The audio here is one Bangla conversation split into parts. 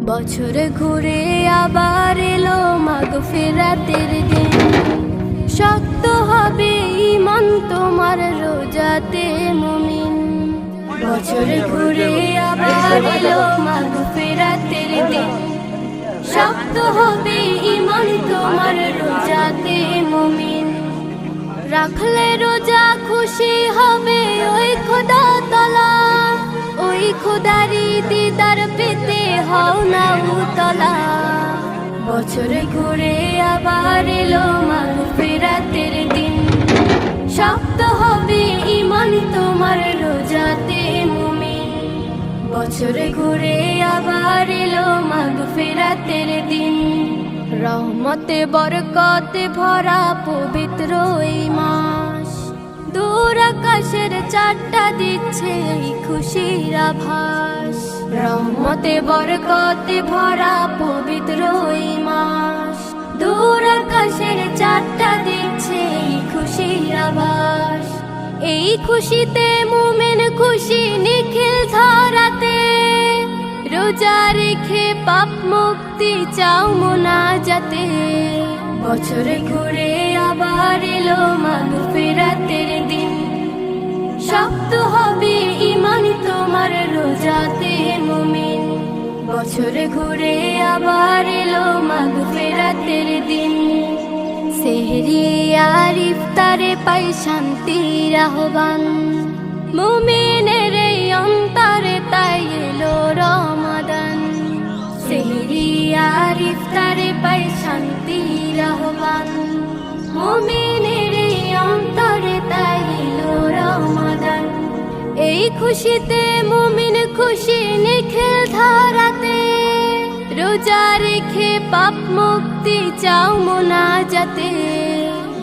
বছরে ঘুরে আবার এলো মাগফিরাতের দিন। শক্ত হবে ঈমান তোমার রোজাতে মুমিন। বছরে ঘুরে আবার এলো মাগফিরাতের দিন। শক্ত হবে ঈমান তোমার রোজাতে মুমিন। রাখলে রোজা খুশি হবে ওই খোদা তাআলা। ওই খোদারি দিদার পেতে হও না উতলা। বছরে ঘুরে আবার এলো মাগফিরাতের দিন। শক্ত হবে ঈমান তোমার রোজাতে মুমিন। বছরে ঘুরে আবার এলো মাগফিরাতের দিন। রহমতে বরকতে ভরা পবিত্র এই মাস। দূর আকাশের চারটা দিচ্ছে এই খুশির আভাস। রহমতে বরকতে ভরা পবিত্র এই মাস। দূর আকাশের চারটা দিচ্ছে এই খুশির আভাস। এই খুশিতে মুমিন খুশি নিখিল ধরাতে। রোজা রেখে পাপ মুক্তি চাও মোনাজাতে। বছরে ঘুরে আবার এলো মাগফিরাতের দিন। শক্ত হবে ঈমান তোমার রোজাতে মুমিন। বছরে ঘুরে আবার এলো মাগফিরাতের দিন। সেহরি আর ইফতারে পাই শান্তির আহ্বান। মুমিনের এই অন্তরে তাই এলো রমাদান। সেহরি আর ইফতারে পাই শান্তির আহ্বান। মুমিনের এই অন্তরে তাই এলো রমাদান। এই খুশিতে মুমিন খুশি নিখিল ধরাতে। রোজা রেখে পাপ মুক্তি চাও মোনাজাতে।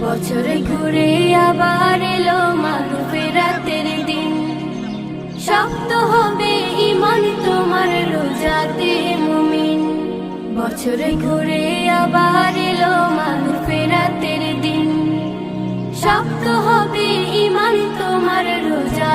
বছরে ঘুরে আবার এলো মাগফিরাতের দিন। শক্ত হবে ঈমান তোমার রোজাতে মুমিন। বছরে ঘুরে আবার